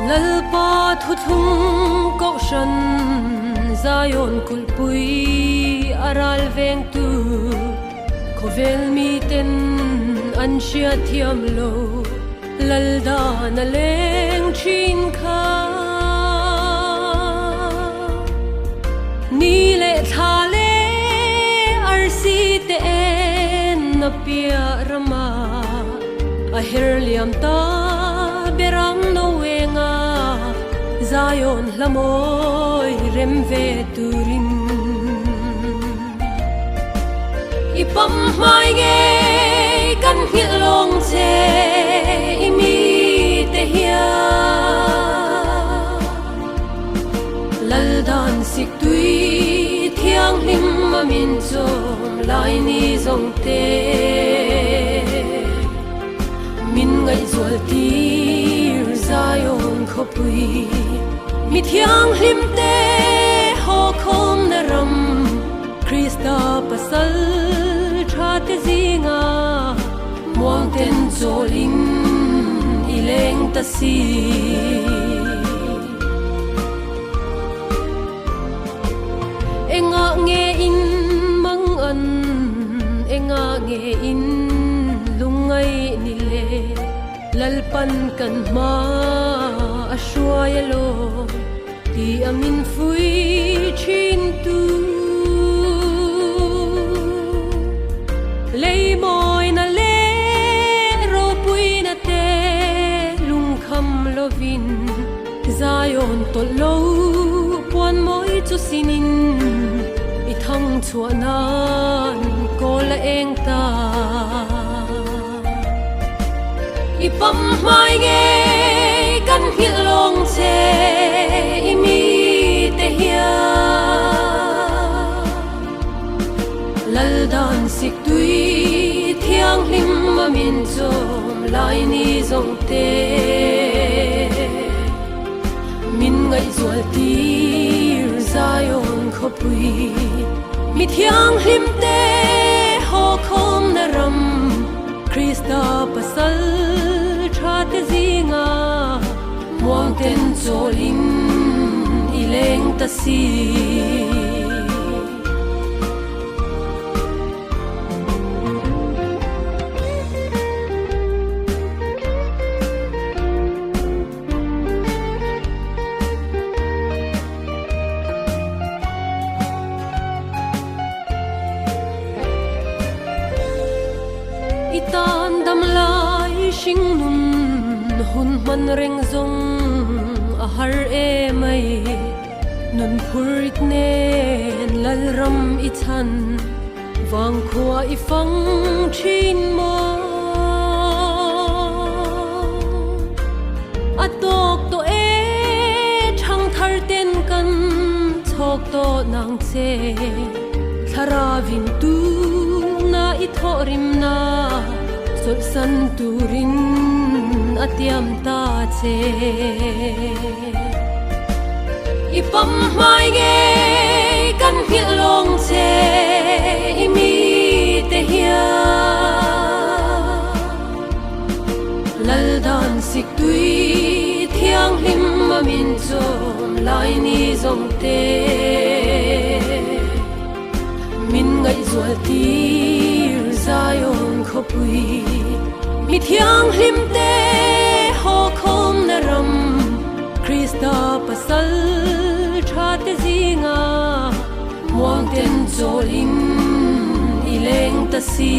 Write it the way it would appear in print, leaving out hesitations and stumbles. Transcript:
lalpa thu thung ko shan Zion kulpui aral veng tu kovel mi ten an shia thiam lo lalda na leng chin kha ni le tha le arsi te en na pia rama a her liam ta berang no wenga Zion lamoi rem ve turin ipam mai nge kan hil long che imi te hia lal dan sik tui thiang lim ma min chom lai ni zong te min ngai zual tir Zion khopui mi thiang lim te ho khom na ram Krista pasal tha te zinga muang ten zolin ileng ta si enga nge in mang an enga nge in lungai ni le lalpan kan ma ashwaya lo ti amin fui chin tu lei moi na le ro pui na te lung kham lovin Zion to lo puan moi chu sinin I thang chua nan ko la eng ta ipam mai nge kan hil long che imi te hia lal dan sik tui thiang lim ma min chom lai ni zong te min ngai zual tir Zion khopui mi thiang lim te ho khom na ram Krista pasal tha te zinga muang ten zolin ileng ta si itan dam lai shing nun hun man reng zong a har e mai nun phurit nen lal ram I chan wang khua I fang chin mo atok to e thang thar ten kan chok to nang che thara vin tu na I thorim na sol san turin atiam ta che ipam mai nge kan hil long che imi te hia lal dan sik tui thiang lim ma min chom lai ni zong te min ngai zual tir Zion khopui mi thiang lim te ho khom na ram Krista pasal tha te zinga muang ten zolin ileng ta si